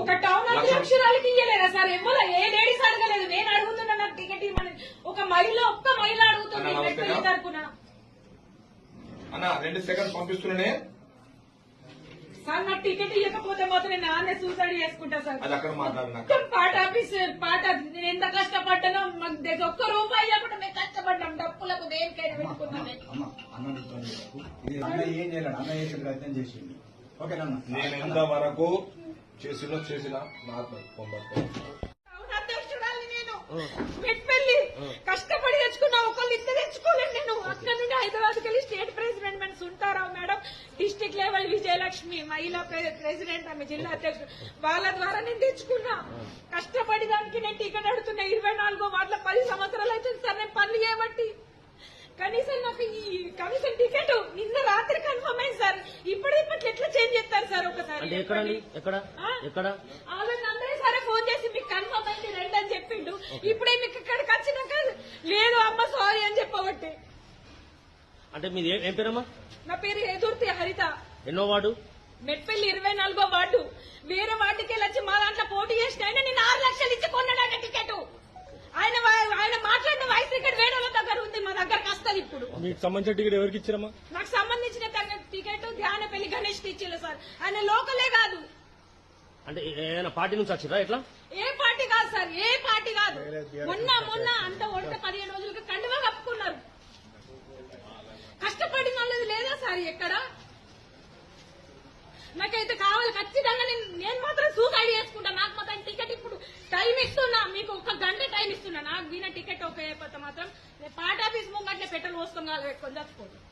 ఒక town అధ్యక్షురాలకి ఇయ్యలేదా sir? ఎవరు ఏ ladies అడగలేదు, నేను అడుగుతున్నా నాకు టికెట్ ఇవ్వమని. ఒక్క మహిళ అడుగుతుంది మెట్పల్లి తరపున. అన్న 2 సెకండ్ పంపిస్తున్నానే సార్. నాకు టికెట్ ఇవ్వకపోతే మాత్రం నేను నాన్నే సూసైడ్ చేసుకుంటా సార్. అది అక్కడ మాట్లాడినా పాట నేను ఎంత కష్టపడ్డానో మాకు దగ్గర ఒక్క రూపాయి లేకుండా మేము కష్టపడ్డాం. డప్పులకు దేనికైనా పెట్టుకున్నాం. నేను ఎంతవరకు చేసిన అధ్యక్షురాలి నేను మెట్పల్లి కష్టపడి తెచ్చుకున్నా. ఒకళ్ళు ఇద్దరు తెచ్చుకోలేదు. నేను అక్కడ నుండి హైదరాబాద్కి వెళ్ళి స్టేట్ ప్రెసిడెంట్ మన సుంటారావు మేడం, డిస్టిక్ లెవెల్ విజయలక్ష్మి మహిళా ప్రెసిడెంట్, ఆమె జిల్లా అధ్యక్షుడు, వాళ్ళ ద్వారా నేను తెచ్చుకున్నా. కష్టపడి దానికి నేను టికెట్ అడుగుతున్నా. 24 వాటిలో 10 సంవత్సరాలు అవుతుంది సార్ నేను పనులు చేయబట్టి. కనీసం నాకు కనీసం టికెట్ నిన్న రాత్రి కన్ఫర్మ్ అయింది సార్. ఇప్పటికి ఎట్లా చేంజ్ చేస్తారు సార్? ఒకసారి అందరూ సరే ఫోన్ చేసి మీకు కన్ఫర్మ్ అయింది రండి అని చెప్పిండు. ఇప్పుడే మీకు ఇక్కడికి వచ్చినాక లేదు అమ్మ సారీ అని చెప్పబట్టి. అంటే మీది ఏం పేరమ్మా? నా పేరు ఎదుర్తి హరిత. ఎన్నో వార్డు? మెట్పల్లి 24వ వార్డు. వేరే వార్డుకి వచ్చి మా దాంట్లో పోటీ చేసిన ఆయన నేను 6 లక్షలు ఇచ్చి కొన్నాడట టికెట్. ఆయన మాట్లాడిన వాయిస్ ఇక్కడ వేరే దగ్గర ఉంది, మా దగ్గరకు వస్తుంది. ఇప్పుడు మీకు సంబంధించిన టికెట్ ఎవరికి ఇచ్చారమ్మా? నాకు సంబంధించిన టికెట్ ధ్యానపల్లి గణేష్ ఇచ్చారు సార్. ఆయన లోకలే కాదు. అంటే ఏదైనా పార్టీ నుంచి వచ్చిరా? ఎట్లా? ఏ పార్టీ కాదు సార్, ఏ పార్టీ కాదు. మొన్న అంత ఒంట 15 రోజులకి కండువా కప్పుకున్నారు. కష్టపడిన వాళ్ళది లేదా సార్ ఎక్కడ? నాకైతే కావాలి ఖచ్చితంగా. నేను మాత్రం సూసైడ్ చేసుకుంటా. నాకు మాత్రం టికెట్ ఇప్పుడు టైం ఇస్తున్నా, మీకు 1 గంట టైం ఇస్తున్నా. నాకు వీణ టికెట్ ఒక అయిపోతే మాత్రం పార్టీ ఆఫీస్ ముంగట్లే పెట్రోల్ పోసుకొని పెట్టుకొని చచ్చిపోతాను.